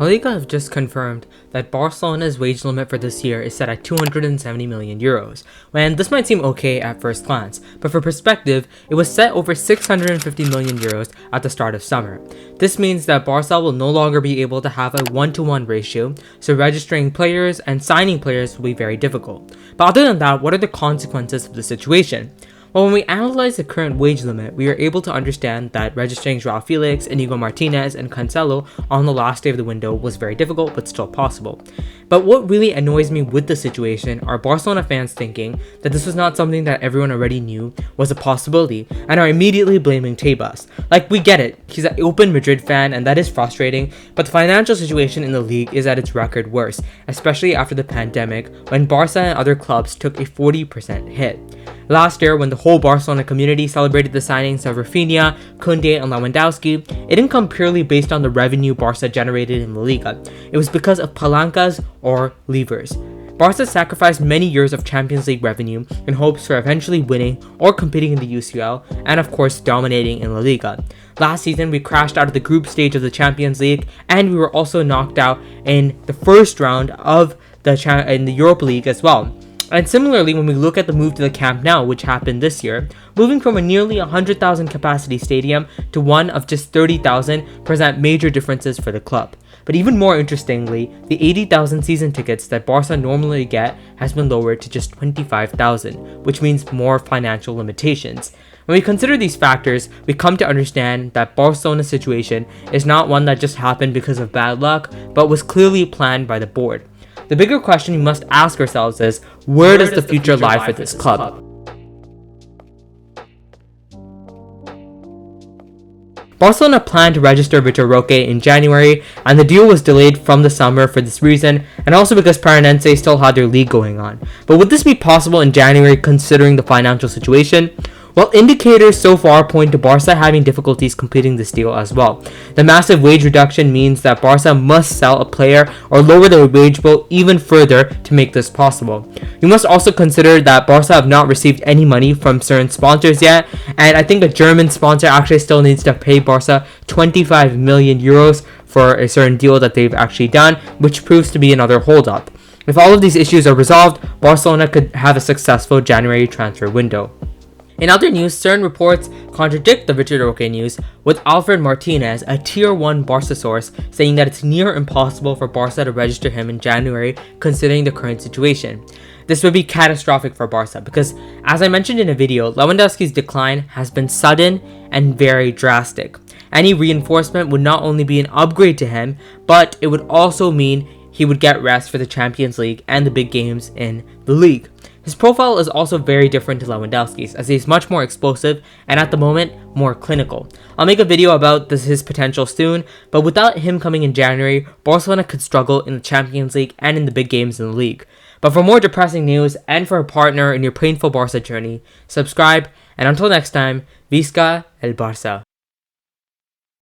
Liga have just confirmed that Barcelona's wage limit for this year is set at 270 million euros. And this might seem okay at first glance, but for perspective, it was set over 650 million euros at the start of summer. This means that Barca will no longer be able to have a 1-to-1 ratio, so registering players and signing players will be very difficult. But other than that, what are the consequences of the situation? Well, when we analyze the current wage limit, we are able to understand that registering Joao Felix, Inigo Martinez, and Cancelo on the last day of the window was very difficult, but still possible. But what really annoys me with the situation are Barcelona fans thinking that this was not something that everyone already knew was a possibility, and are immediately blaming Tebas. Like, we get it, he's an open Madrid fan, and that is frustrating, but the financial situation in the league is at its record worst, especially after the pandemic, when Barca and other clubs took a 40% hit. Last year, when the whole Barcelona community celebrated the signings of Rafinha, Koundé, and Lewandowski, it didn't come purely based on the revenue Barca generated in the Liga. It was because of palancas or levers. Barca sacrificed many years of Champions League revenue in hopes for eventually winning or competing in the UCL, and of course dominating in La Liga. Last season, we crashed out of the group stage of the Champions League, and we were also knocked out in the first round of in the Europa League as well. And similarly, when we look at the move to the Camp Nou, which happened this year, moving from a nearly 100,000 capacity stadium to one of just 30,000 present major differences for the club. But even more interestingly, the 80,000 season tickets that Barca normally get has been lowered to just 25,000, which means more financial limitations. When we consider these factors, we come to understand that Barcelona's situation is not one that just happened because of bad luck, but was clearly planned by the board. The bigger question we must ask ourselves is, where does the future lie for this club? Barcelona planned to register Vitor Roque in January, and the deal was delayed from the summer for this reason, and also because Paranense still had their league going on. But would this be possible in January considering the financial situation? Well, indicators so far point to Barca having difficulties completing this deal as well. The massive wage reduction means that Barca must sell a player or lower their wage bill even further to make this possible. You must also consider that Barca have not received any money from certain sponsors yet, and I think a German sponsor actually still needs to pay Barca 25 million euros for a certain deal that they've actually done, which proves to be another holdup. If all of these issues are resolved, Barcelona could have a successful January transfer window. In other news, certain reports contradict the Vitor Roque news, with Alfred Martinez, a Tier 1 Barca source, saying that it's near impossible for Barca to register him in January considering the current situation. This would be catastrophic for Barca because, as I mentioned in a video, Lewandowski's decline has been sudden and very drastic. Any reinforcement would not only be an upgrade to him, but it would also mean he would get rest for the Champions League and the big games in the league. His profile is also very different to Lewandowski's, as he's much more explosive and at the moment more clinical. I'll make a video about his potential soon, but without him coming in January, Barcelona could struggle in the Champions League and in the big games in the league. But for more depressing news and for a partner in your painful Barca journey, subscribe, and until next time, Visca el Barça.